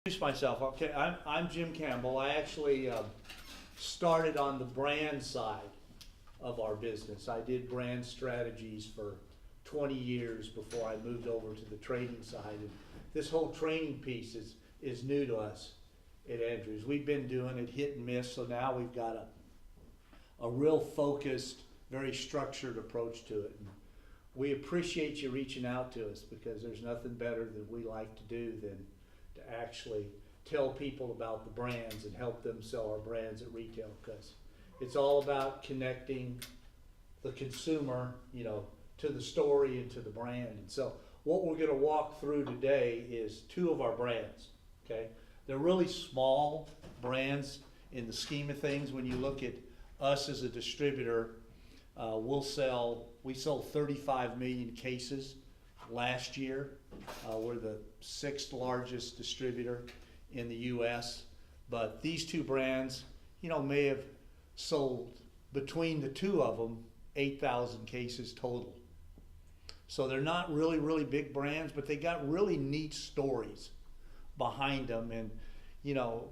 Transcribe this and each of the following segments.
Introduce myself. Okay, I'm Jim Campbell. I actually started on the brand side of our business. I did brand strategies for 20 years before I moved over to the training side. And this whole training piece is new to us at Andrews. We've been doing it hit and miss, so now we've got a real focused, very structured approach to it. And we appreciate you reaching out to us because there's nothing better that we like to do than to actually tell people about the brands and help them sell our brands at retail, because it's all about connecting the consumer, to the story and to the brand. And so what we're going to walk through today is two of our brands, okay? They're really small brands in the scheme of things. When you look at us as a distributor, we sold 35 million cases last year. We're the 6th largest distributor in the U.S. But these two brands, may have sold between the two of them 8,000 cases total. So they're not really, really big brands, but they got really neat stories behind them. And,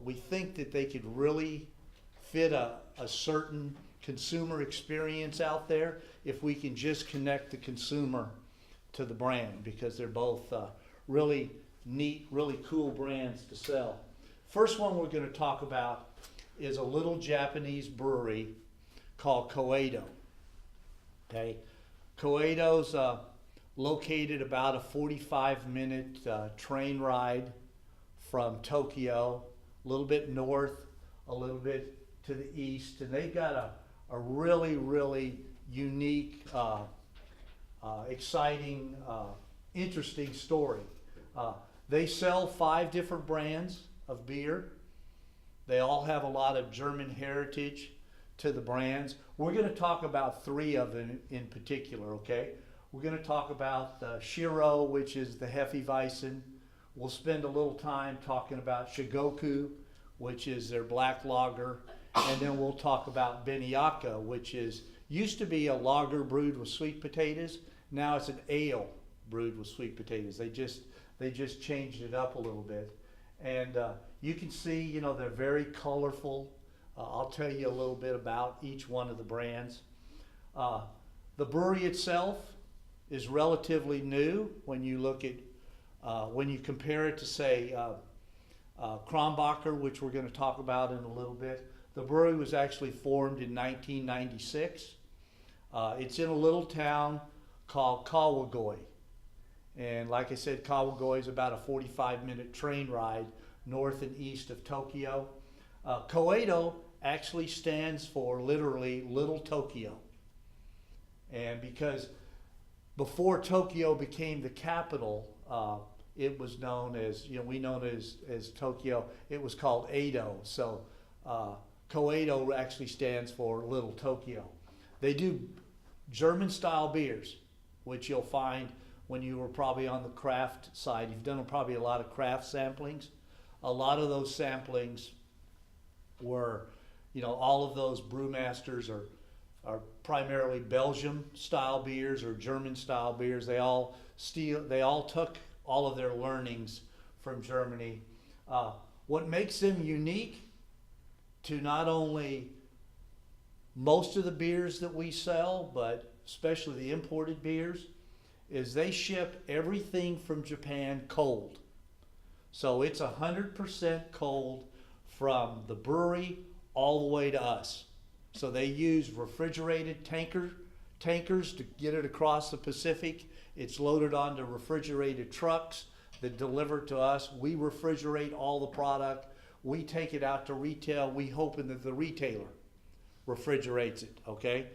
we think that they could really fit a certain consumer experience out there if we can just connect the consumer to the brand, because they're both really neat, really cool brands to sell. First one we're going to talk about is a little Japanese brewery called Coedo. Okay, Coedo's located about a 45-minute train ride from Tokyo, a little bit north, a little bit to the east, and they've got a really, really unique, exciting, interesting story. They sell 5 different brands of beer. They all have a lot of German heritage to the brands. We're going to talk about 3 of them in particular, okay? We're going to talk about Shiro, which is the Hefeweizen. We'll spend a little time talking about Shikoku, which is their black lager. And then we'll talk about Beniaka, which used to be a lager brewed with sweet potatoes. Now it's an ale brewed with sweet potatoes. They just changed it up a little bit. And you can see, they're very colorful. I'll tell you a little bit about each one of the brands. The brewery itself is relatively new when you look at, when you compare it to, say, Kronbacher, which we're going to talk about in a little bit. The brewery was actually formed in 1996. It's in a little town called Kawagoe. And like I said, Kawagoe is about a 45-minute train ride north and east of Tokyo. Coedo actually stands for literally Little Tokyo. And because before Tokyo became the capital, it was known as, we know it as Tokyo. It was called Edo. So Coedo actually stands for Little Tokyo. They do German-style beers, which you'll find when you were probably on the craft side. You've done probably a lot of craft samplings. A lot of those samplings were, all of those brewmasters are primarily Belgium-style beers or German-style beers. They all took all of their learnings from Germany. What makes them unique to not only most of the beers that we sell, but especially the imported beers, is they ship everything from Japan cold. So it's 100% cold from the brewery all the way to us. So they use refrigerated tankers to get it across the Pacific. It's loaded onto refrigerated trucks that deliver to us. We refrigerate all the product. We take it out to retail. We hoping that the retailer refrigerates it, okay?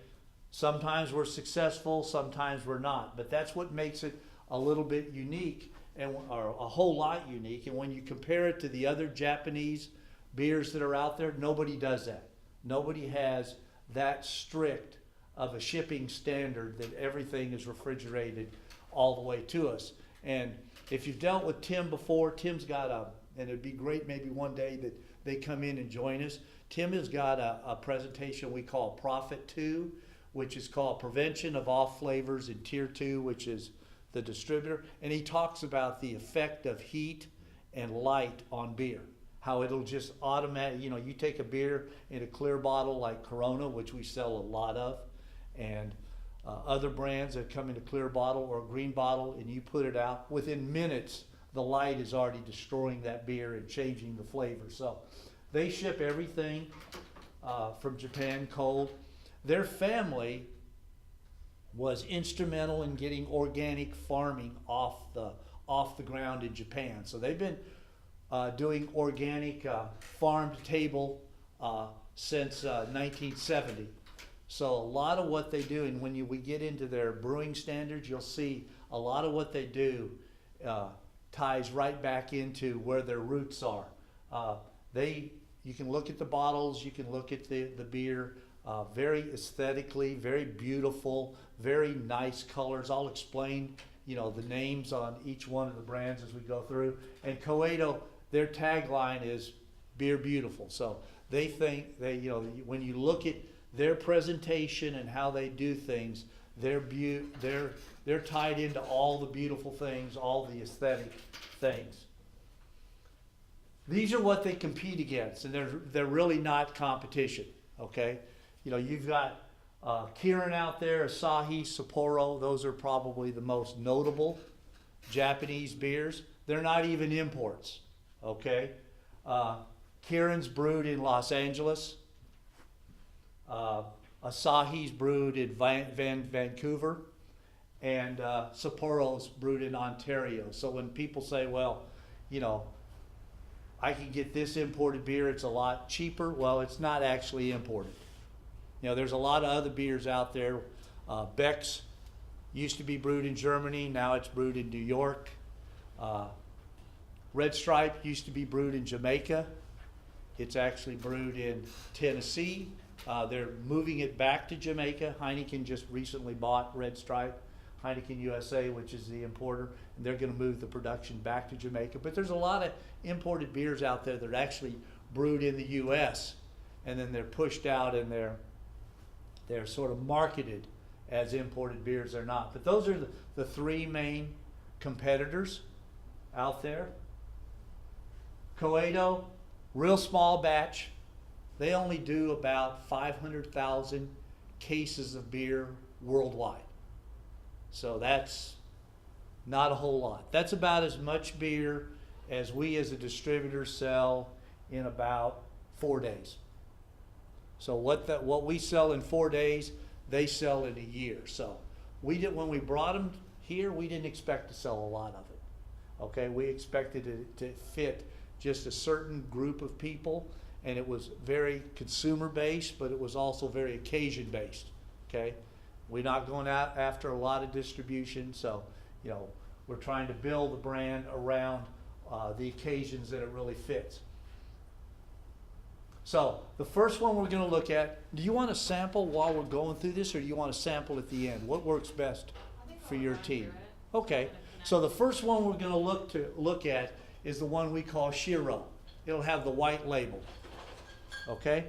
Sometimes we're successful, sometimes we're not. But that's what makes it a little bit unique, or a whole lot unique. And when you compare it to the other Japanese beers that are out there, nobody does that. Nobody has that strict of a shipping standard that everything is refrigerated all the way to us. And if you've dealt with Tim before, Tim's got and it'd be great maybe one day that they come in and join us. Tim has got a presentation we call Profit 2, which is called Prevention of Off Flavors in Tier 2, which is the distributor. And he talks about the effect of heat and light on beer. How it'll just automatic, you take a beer in a clear bottle like Corona, which we sell a lot of, and other brands that come in a clear bottle or a green bottle, and you put it out, within minutes, the light is already destroying that beer and changing the flavor. So they ship everything from Japan cold. Their family was instrumental in getting organic farming off the ground in Japan. So they've been doing organic farm to table since 1970. So a lot of what they do, and when we get into their brewing standards, you'll see a lot of what they do ties right back into where their roots are. You can look at the bottles, you can look at the beer, very aesthetically, very beautiful, very nice colors. I'll explain, the names on each one of the brands as we go through. And Coedo, their tagline is "Beer Beautiful." So they think when you look at their presentation and how they do things, they're tied into all the beautiful things, all the aesthetic things. These are what they compete against, and they're really not competition. Okay, you've got Kirin out there, Asahi, Sapporo. Those are probably the most notable Japanese beers. They're not even imports. Okay, Kirin's brewed in Los Angeles. Asahi's brewed in Vancouver, and Sapporo's brewed in Ontario. So when people say, well, I can get this imported beer, it's a lot cheaper. Well, it's not actually imported. There's a lot of other beers out there. Beck's used to be brewed in Germany, now it's brewed in New York. Red Stripe used to be brewed in Jamaica. It's actually brewed in Tennessee. They're moving it back to Jamaica. Heineken just recently bought Red Stripe, Heineken USA, which is the importer, and they're going to move the production back to Jamaica. But there's a lot of imported beers out there that are actually brewed in the U.S., and then they're pushed out and they're sort of marketed as imported beers. They're not. But those are the three main competitors out there. Coedo, real small batch. They only do about 500,000 cases of beer worldwide. So that's not a whole lot. That's about as much beer as we as a distributor sell in about 4 days. So what we sell in 4 days, they sell in a year. So when we brought them here, we didn't expect to sell a lot of it. Okay, we expected it to fit just a certain group of people, and it was very consumer based, but it was also very occasion based. Okay, we're not going out after a lot of distribution, so we're trying to build the brand around the occasions that it really fits. So the first one we're going to look at, do you want to sample while we're going through this, or do you want to sample at the end? What works best for your team? Okay, so the first one we're going to look at is the one we call Shiro. It'll have the white label. Okay,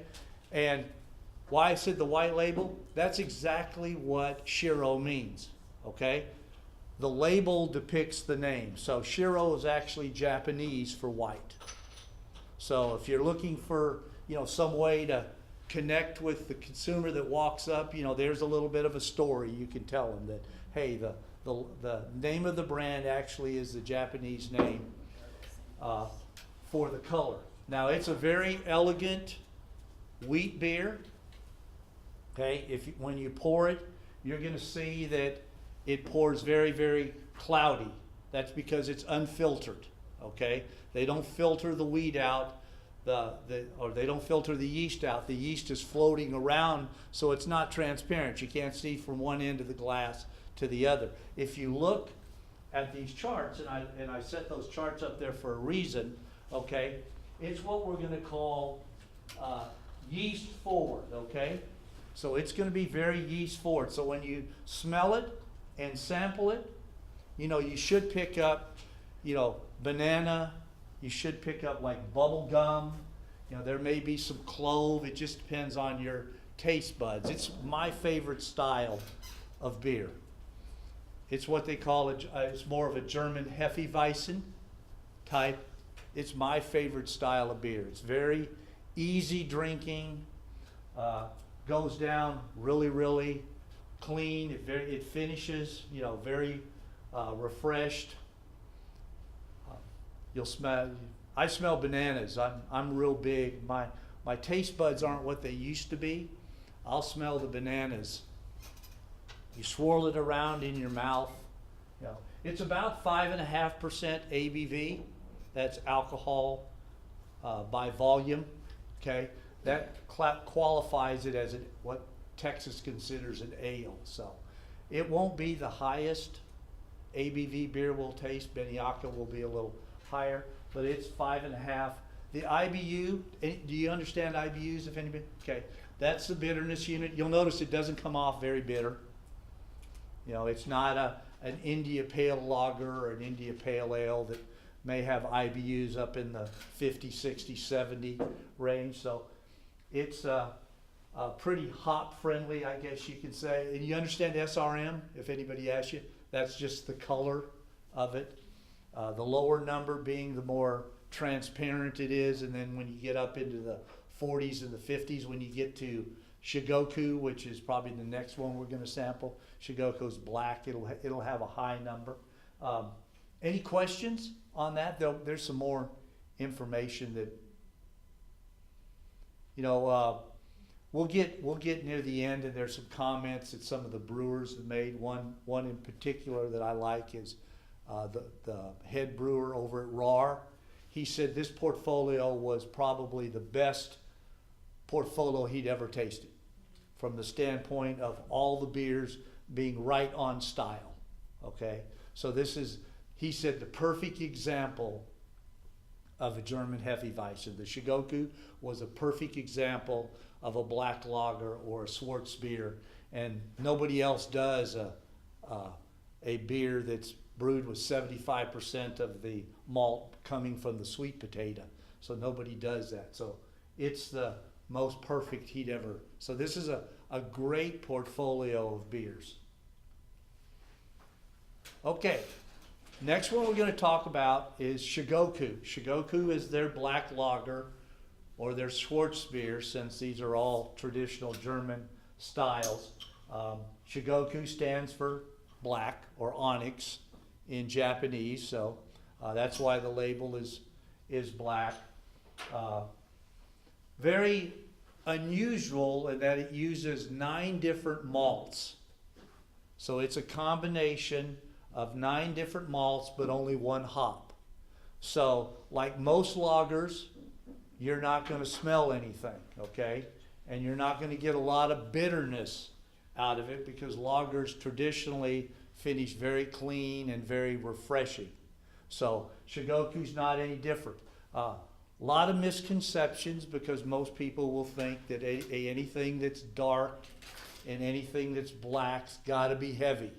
and why I said the white label, that's exactly what Shiro means. Okay, the label depicts the name. So Shiro is actually Japanese for white. So if you're looking for some way to connect with the consumer that walks up, there's a little bit of a story you can tell them that, hey, the name of the brand actually is the Japanese name for the color. Now it's a very elegant wheat beer. Okay, when you pour it, you're going to see that it pours very, very cloudy. That's because it's unfiltered. Okay, they don't filter the wheat out, or they don't filter the yeast out. The yeast is floating around, so it's not transparent. You can't see from one end of the glass to the other. If you look at these charts, and I set those charts up there for a reason. Okay, it's what we're going to call yeast forward. Okay, so it's going to be very yeast forward. So when you smell it and sample it, you should pick up, banana. You should pick up like bubble gum. There may be some clove. It just depends on your taste buds. It's my favorite style of beer. It's what they call it's more of a German Hefeweizen type it's my favorite style of beer. It's very easy drinking, goes down really, really clean. It finishes, you know, very refreshed. You'll smell. I smell bananas. I'm real big. My taste buds aren't what they used to be. I'll smell the bananas. You swirl it around in your mouth. You know, it's about 5.5% ABV. That's alcohol by volume. Okay, that qualifies it as what Texas considers an ale. So it won't be the highest ABV beer we'll taste. Beniaka will be a little higher, but it's 5.5. The IBU, do you understand IBUs, if anybody? Okay, that's the bitterness unit. You'll notice it doesn't come off very bitter. You know, it's not an India Pale Lager or an India Pale Ale that may have IBUs up in the 50, 60, 70 range. So it's pretty hop friendly, I guess you could say. And you understand SRM, if anybody asks you? That's just the color of it. The lower number being the more transparent it is, and then when you get up into the 40s and the 50s, when you get to Shikoku, which is probably the next one we're going to sample, Shikoku's black, it'll have a high number. Any questions on that? There's some more information that, you know, we'll get near the end, and there's some comments that some of the brewers have made. One in particular that I like is the head brewer over at RAR. He said this portfolio was probably the best portfolio he'd ever tasted, from the standpoint of all the beers being right on style. Okay, so this is, he said, the perfect example of a German Hefeweizen. The Shikoku was a perfect example of a black lager or a Schwarzbier, and nobody else does a beer that's brewed with 75% of the malt coming from the sweet potato. So nobody does that. So it's the most perfect he'd ever. So this is a great portfolio of beers. Okay, next one we're going to talk about is Shikoku. Shikoku is their black lager or their Schwarzbier, since these are all traditional German styles. Shikoku stands for black or onyx in Japanese, so that's why the label is black. Very unusual in that it uses 9 different malts. So it's a combination of 9 different malts, but only 1 hop. So like most lagers, you're not going to smell anything, okay? And you're not going to get a lot of bitterness out of it, because lagers traditionally finish very clean and very refreshing. So Shikoku's not any different. A lot of misconceptions, because most people will think that anything that's dark and anything that's black's got to be heavy.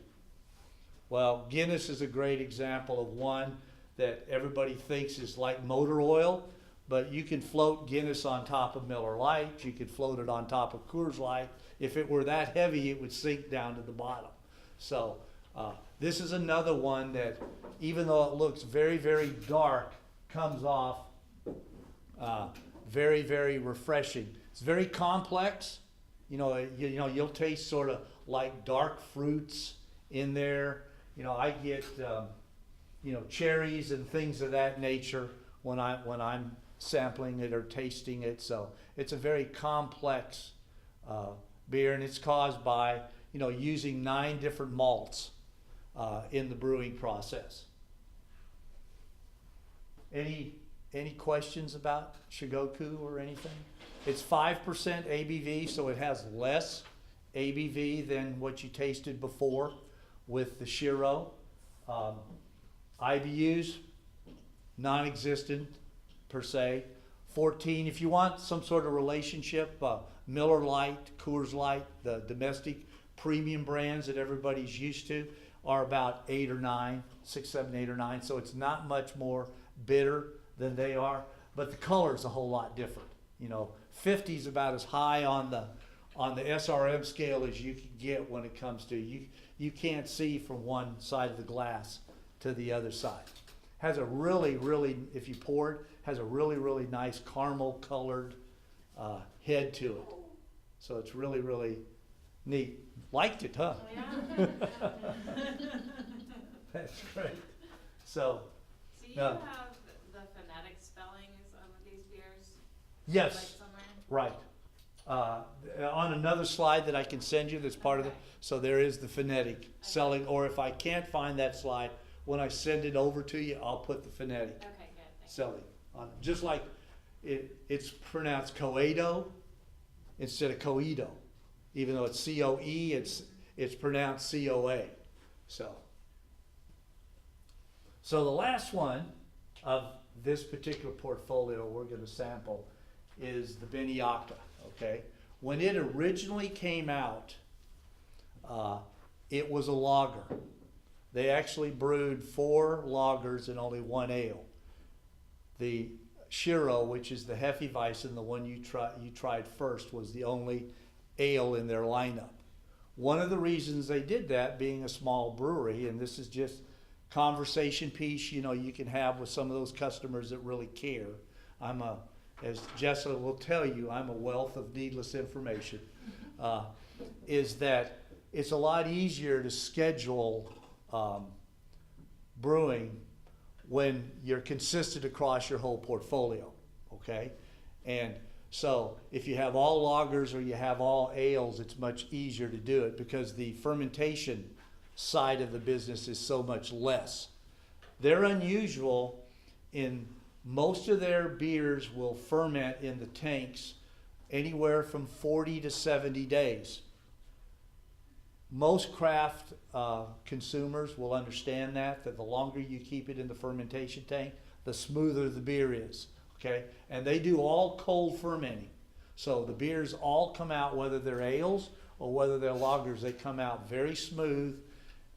Well, Guinness is a great example of one that everybody thinks is like motor oil, but you can float Guinness on top of Miller Lite, you could float it on top of Coors Light. If it were that heavy, it would sink down to the bottom. So this is another one that, even though it looks very, very dark, comes off very, very refreshing. It's very complex. You know, you'll taste sort of like dark fruits in there. You know, I get cherries and things of that nature when I'm sampling it or tasting it. So it's a very complex beer, and it's caused by using 9 different malts in the brewing process. Any questions about Shikoku or anything? It's 5% ABV, so it has less ABV than what you tasted before with the Shiro. IBUs, non-existent per se. 14, if you want some sort of relationship, Miller Lite, Coors Light, the domestic premium brands that everybody's used to, are about 8 or 9, 6, 7, 8 or 9. So it's not much more bitter than they are, but the color is a whole lot different. 50 is about as high on the SRM scale as you can get when it comes to you can't see from one side of the glass to the other side. has a really, really, if you pour it, has a really, really nice caramel colored head to it. So it's really, really neat. Liked it, huh? Yeah. That's great. So, Do you have the phonetic spellings of these beers? yes, Like somewhere? right. On another slide that I can send you that's part of it, so there is the phonetic selling, or if I can't find that slide, when I send it over to you, I'll put the phonetic Okay, good. Thank you. selling on it. Just like it's pronounced Coedo instead of Coedo. Even though it's C-O-E, it's pronounced C-O-A. So the last one of this particular portfolio we're going to sample is the Beniaka, okay? When it originally came out, it was a lager. They actually brewed 4 lagers and only 1 ale. The Shiro, which is the Hefeweizen, the one you tried first, was the only ale in their lineup. One of the reasons they did that, being a small brewery, and this is just conversation piece, you know, you can have with some of those customers that really care. As Jessica will tell you, I'm a wealth of needless information, is that it's a lot easier to schedule brewing when you're consistent across your whole portfolio, okay? And so if you have all lagers or you have all ales, it's much easier to do it because the fermentation side of the business is so much less. They're unusual in most of their beers will ferment in the tanks anywhere from 40 to 70 days. Most craft consumers will understand that the longer you keep it in the fermentation tank, the smoother the beer is, okay? And they do all cold fermenting. So the beers all come out, whether they're ales or whether they're lagers, they come out very smooth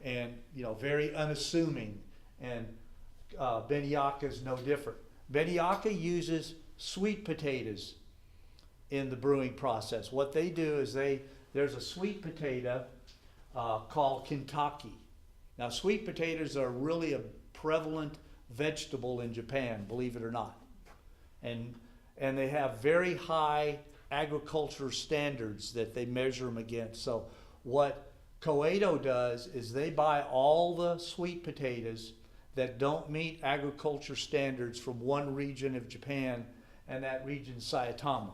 and, you know, very unassuming. And Beniaka is no different. Beniaka uses sweet potatoes in the brewing process. What they do is there's a sweet potato called Kentucky. Now, sweet potatoes are really a prevalent vegetable in Japan, believe it or not. And they have very high agriculture standards that they measure them against. So what Coedo does is they buy all the sweet potatoes that don't meet agriculture standards from one region of Japan, and that region's Saitama.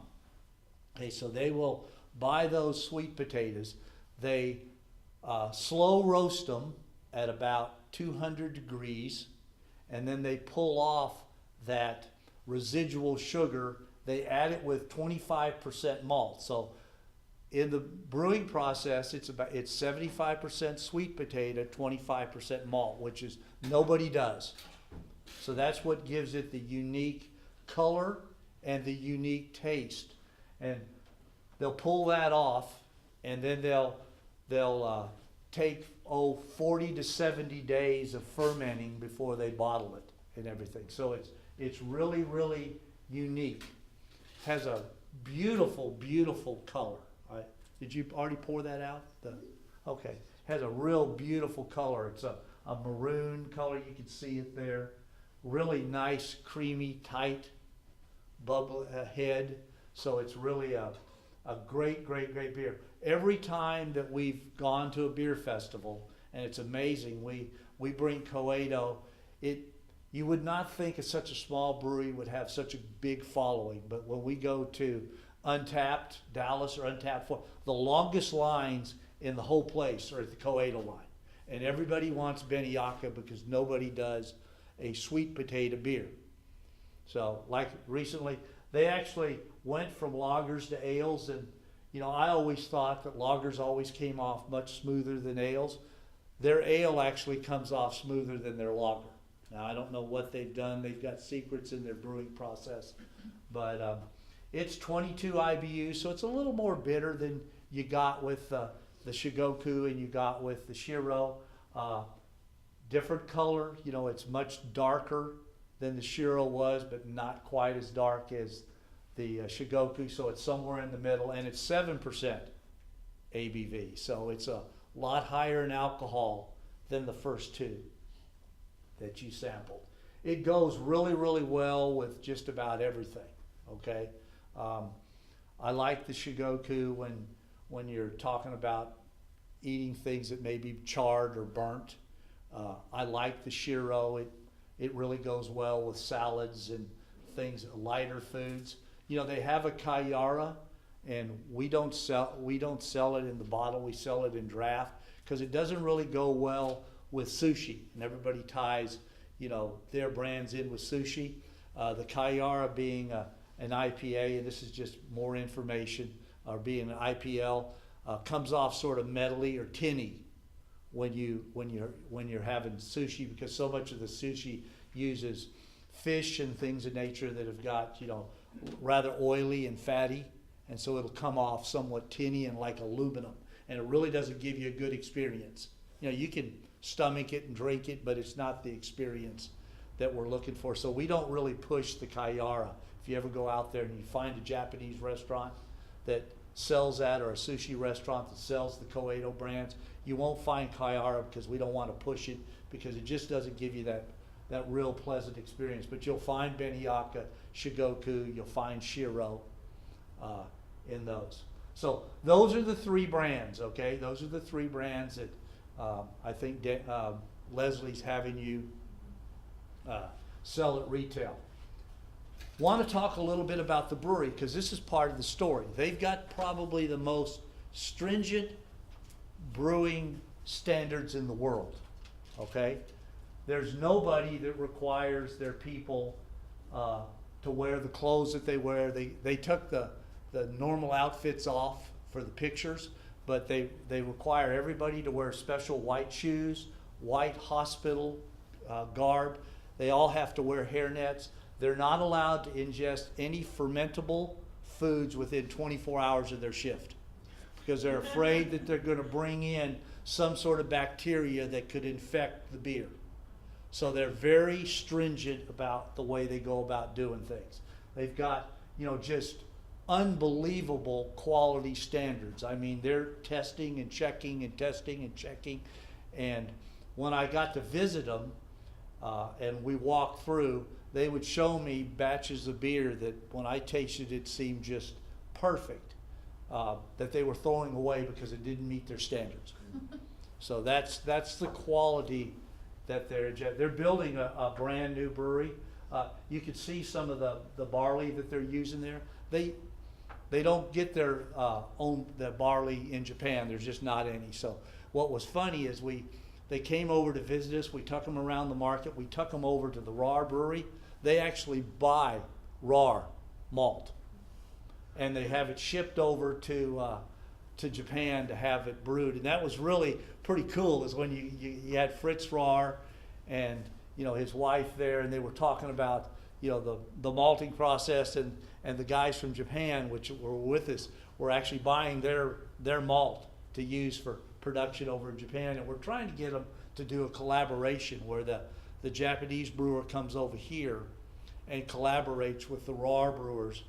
Okay, so they will buy those sweet potatoes. They slow roast them at about 200 degrees, and then they pull off that residual sugar. They add it with 25% malt. So in the brewing process, it's 75% sweet potato, 25% malt, which is nobody does. So that's what gives it the unique color and the unique taste. And they'll pull that off, and then they'll take 40 to 70 days of fermenting before they bottle it and everything. So it's really, really unique. Has a beautiful, beautiful color. Did you already pour that out? Okay. Has a real beautiful color. It's a maroon color. You can see it there. Really nice, creamy, tight bubble head. So it's really a great, great, great beer. Every time that we've gone to a beer festival, and it's amazing, we bring Coedo. You would not think such a small brewery would have such a big following, but when we go to Untapped, Dallas or Untapped, the longest lines in the whole place are at the Coedo line. And everybody wants Beniaka because nobody does a sweet potato beer. So like recently, they actually went from lagers to ales, and you know, I always thought that lagers always came off much smoother than ales. Their ale actually comes off smoother than their lager. Now, I don't know what they've done. They've got secrets in their brewing process. But it's 22 IBU, so it's a little more bitter than you got with the Shikoku and you got with the Shiro. Different color, you know, it's much darker than the Shiro was, but not quite as dark as the Shikoku, so it's somewhere in the middle, and it's 7% ABV, so it's a lot higher in alcohol than the first two that you sampled. it goes really, really well with just about everything, okay? I like the Shikoku when you're talking about eating things that may be charred or burnt. I like the Shiro. It really goes well with salads and things, lighter foods. You know, they have a Kayara, and we don't sell it in the bottle. We sell it in draft because it doesn't really go well with sushi. And everybody ties, you know, their brands in with sushi. The Kayara being an IPA, and this is just more information, or being an IPL, comes off sort of metally or tinny when you're having sushi, because so much of the sushi uses fish and things of nature that have got, you know, rather oily and fatty, and so it'll come off somewhat tinny and like aluminum, and it really doesn't give you a good experience. You know, you can stomach it and drink it, but it's not the experience that we're looking for. So we don't really push the Kayara. If you ever go out there and you find a Japanese restaurant that sells that, or a sushi restaurant that sells the Coedo brands, you won't find Kayara because we don't want to push it, because it just doesn't give you that real pleasant experience. But you'll find Benihaka, Shikoku, you'll find Shiro in those. So those are the three brands, okay? Those are the three brands that I think Leslie's having you sell at retail. Want to talk a little bit about the brewery, because this is part of the story. They've got probably the most stringent brewing standards in the world, okay? There's nobody that requires their people to wear the clothes that they wear. They took the normal outfits off for the pictures, but they require everybody to wear special white shoes, white hospital garb. They all have to wear hairnets. They're not allowed to ingest any fermentable foods within 24 hours of their shift, because they're afraid that they're going to bring in some sort of bacteria that could infect the beer. So they're very stringent about the way they go about doing things. They've got, you know, just unbelievable quality standards. I mean, they're testing and checking and testing and checking. And when I got to visit them and we walked through, they would show me batches of beer that when I tasted it seemed just perfect, that they were throwing away because it didn't meet their standards. So that's the quality that they're building a brand new brewery. You can see some of the barley that they're using there. They don't get their own the barley in Japan. There's just not any. So what was funny is they came over to visit us. We took them around the market. We took them over to the raw brewery. They actually buy raw malt, and they have it shipped over to Japan to have it brewed. And that was really pretty cool, is when you had Fritz Rahr and, you know, his wife there, and they were talking about, you know, the malting process, and the guys from Japan, which were with us, were actually buying their malt to use for production over in Japan. And we're trying to get them to do a collaboration where the Japanese brewer comes over here and collaborates with the raw brewers,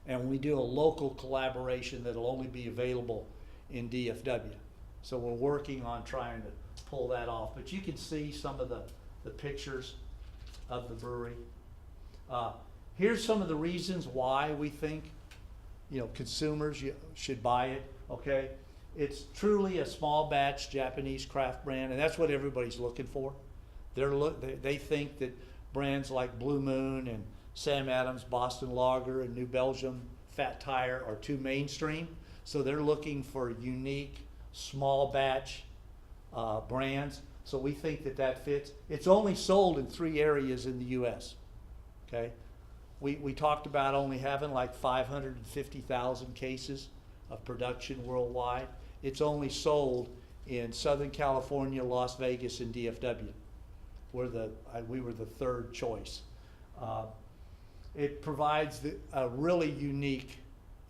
and we do a local collaboration that'll only be available in DFW. So we're working on trying to pull that off. But you can see some of the pictures of the brewery. Here's some of the reasons why we think, you know, consumers should buy it, okay? It's truly a small batch Japanese craft brand, and that's what everybody's looking for. They think that brands like Blue Moon and Sam Adams Boston Lager and New Belgium Fat Tire are too mainstream, so they're looking for unique small batch brands. So we think that fits. It's only sold in 3 areas in the U.S. Okay, we talked about only having like 550,000 cases of production worldwide. It's only sold in Southern California, Las Vegas, and DFW. We were the third choice. It provides a really unique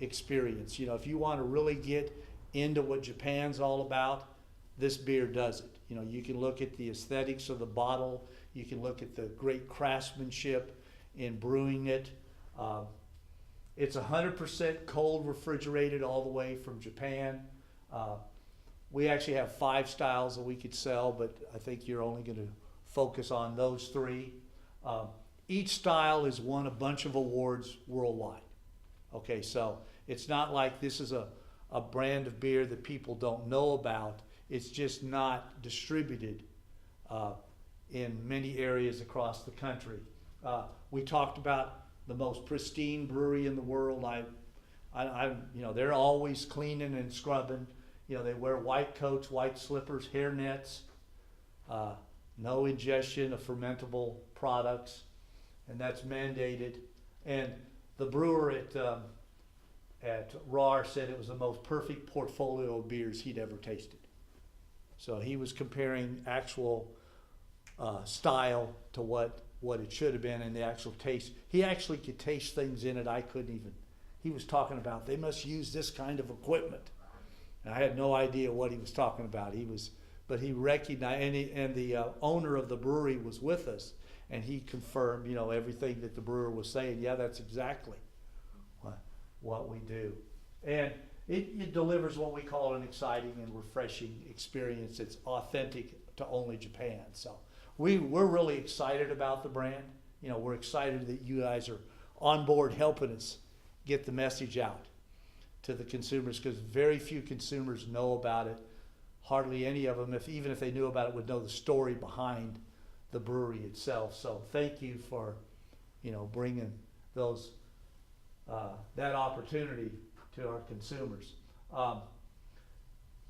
experience. You know, if you want to really get into what Japan's all about, this beer does it. You know, you can look at the aesthetics of the bottle. You can look at the great craftsmanship in brewing it. It's 100% cold refrigerated all the way from Japan. We actually have 5 styles that we could sell, but I think you're only going to focus on those 3. Each style has won a bunch of awards worldwide. Okay, so it's not like this is a brand of beer that people don't know about. It's just not distributed in many areas across the country. We talked about the most pristine brewery in the world. They're always cleaning and scrubbing. They wear white coats, white slippers, hair nets, no ingestion of fermentable products, and that's mandated. And the brewer at RAR said it was the most perfect portfolio of beers he'd ever tasted. So he was comparing actual style to what it should have been and the actual taste. He actually could taste things in it I couldn't even. He was talking about they must use this kind of equipment. And I had no idea what he was talking about. But he recognized, and the owner of the brewery was with us, and he confirmed, everything that the brewer was saying. Yeah, that's exactly what we do. And it delivers what we call an exciting and refreshing experience. It's authentic to only Japan. So we're really excited about the brand. We're excited that you guys are on board helping us get the message out to the consumers, because very few consumers know about it. Hardly any of them, even if they knew about it, would know the story behind the brewery itself. So thank you for, bringing that opportunity to our consumers.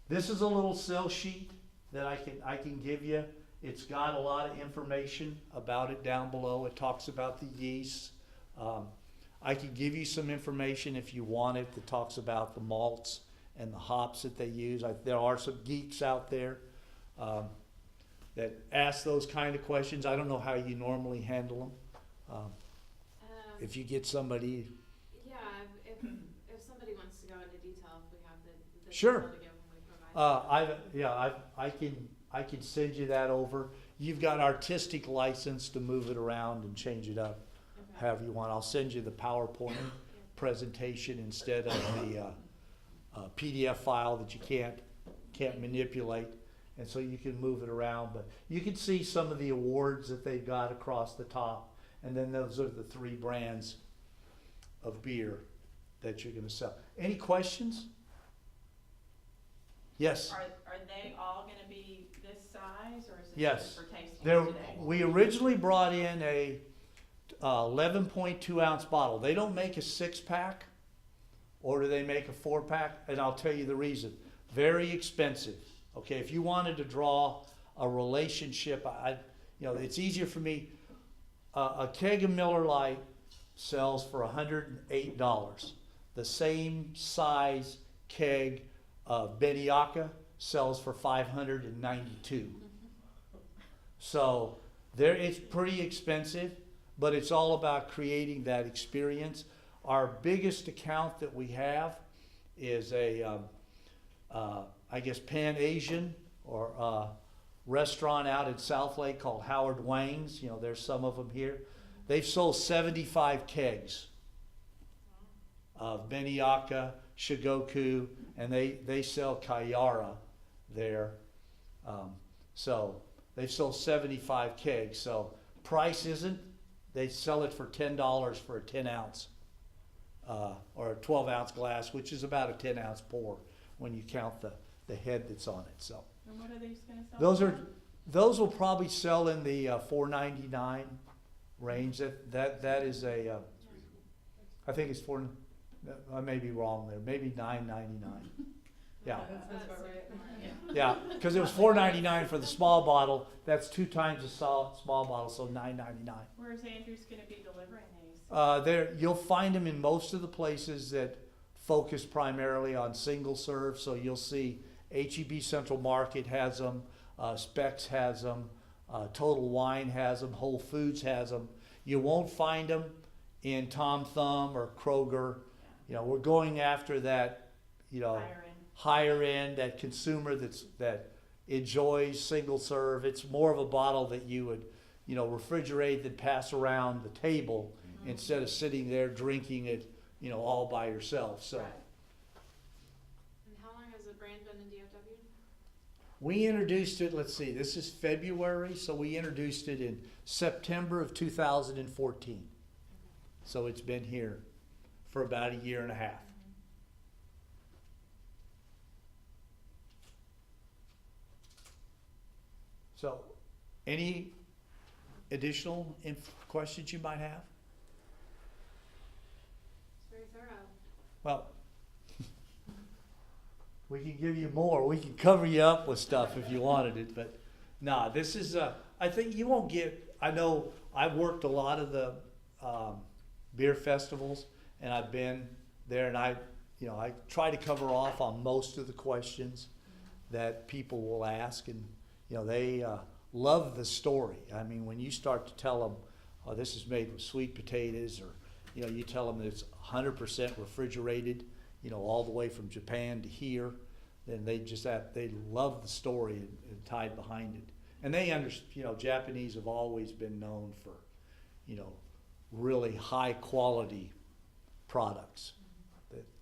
This is a little sell sheet that I can give you. It's got a lot of information about it down below. It talks about the yeast. I can give you some information if you want it that talks about the malts and the hops that they use. There are some geeks out there that ask those kind of questions. I don't know how you normally handle them. If you get somebody... Yeah, if somebody wants to go into detail, if we have the Sure. detail to give when we provide I can send you that over. You've got artistic license to move it around and change it up however you want. I'll send you the PowerPoint presentation instead of the PDF file that you can't manipulate, and so you can move it around. But you can see some of the awards that they've got across the top, and then those are the 3 brands of beer that you're going to sell. Any questions? Yes. Are they all going to be this size, or is it Yes. just for tasting There, today? we originally brought in a 11.2 ounce bottle. They don't make a 6-pack, or do they make a 4-pack? And I'll tell you the reason. Very expensive. Okay, if you wanted to draw a relationship, it's easier for me. A keg of Miller Lite sells for $108. The same size keg of Beniaca sells for $592. So it's pretty expensive, but it's all about creating that experience. Our biggest account that we have is a, Pan-Asian or restaurant out in South Lake called Howard Wang's. There's some of them here. They've sold 75 kegs of Beniaca, Shikoku, and they sell Kayara there. So they've sold 75 kegs. So price isn't, they sell it for $10 for a 10 ounce or a 12 ounce glass, which is about a 10 ounce pour when you count the head that's on it. So And what are these going to sell? those will probably sell in the $4.99 range. That is a I think it's I may be wrong there. Maybe $9.99. Yeah. That's about right. Yeah, because it was $4.99 for the small bottle. That's 2 times the small bottle, so $9.99. Where's Andrew's going to be delivering these? You'll find them in most of the places that focus primarily on single serve. So you'll see HEB Central Market has them, Specs has them, Total Wine has them, Whole Foods has them. You won't find them in Tom Thumb or Kroger. We're going after that, higher end, that consumer that enjoys single serve. It's more of a bottle that you would, refrigerate and pass around the table instead of sitting there drinking it, all by yourself. So. Right. And how long has the brand been in DFW? We introduced it, let's see, this is February, so we introduced it in September of 2014. So it's been here for about a year and a half. So, any additional questions you might have? It's very thorough. Well, we can give you more. We can cover you up with stuff if you wanted it, but nah, this is, I think you won't get, I know I've worked a lot of the beer festivals, and I've been there, and I try to cover off on most of the questions that people will ask, and they love the story. I mean, when you start to tell them, oh, this is made with sweet potatoes, or you tell them that it's 100% refrigerated, all the way from Japan to here, then they love the story and tied behind it. And they understand, Japanese have always been known for, really high quality products.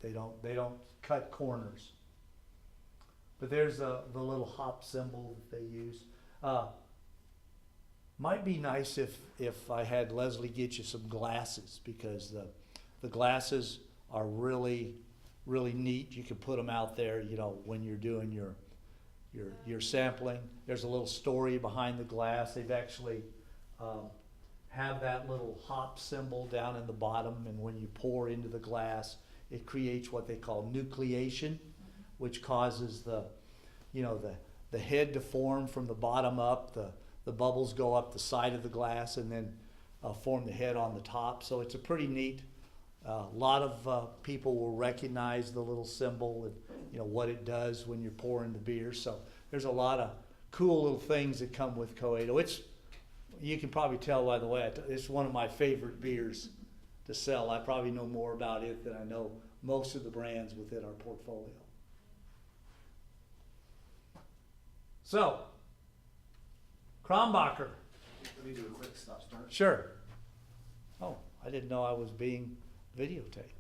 They don't cut corners. But there's the little hop symbol that they use. Might be nice if I had Leslie get you some glasses, because the glasses are really neat. You can put them out there, when you're doing your sampling. There's a little story behind the glass. They've actually have that little hop symbol down in the bottom, and when you pour into the glass, it creates what they call nucleation, which causes the head to form from the bottom up. The bubbles go up the side of the glass and then form the head on the top. So it's a pretty neat. A lot of people will recognize the little symbol and what it does when you're pouring the beer. So there's a lot of cool little things that come with Coedo. You can probably tell by the way it's one of my favorite beers to sell. I probably know more about it than I know most of the brands within our portfolio. So, Kronbacher. Let me do a quick stop start. Sure. Oh, I didn't know I was being videotaped.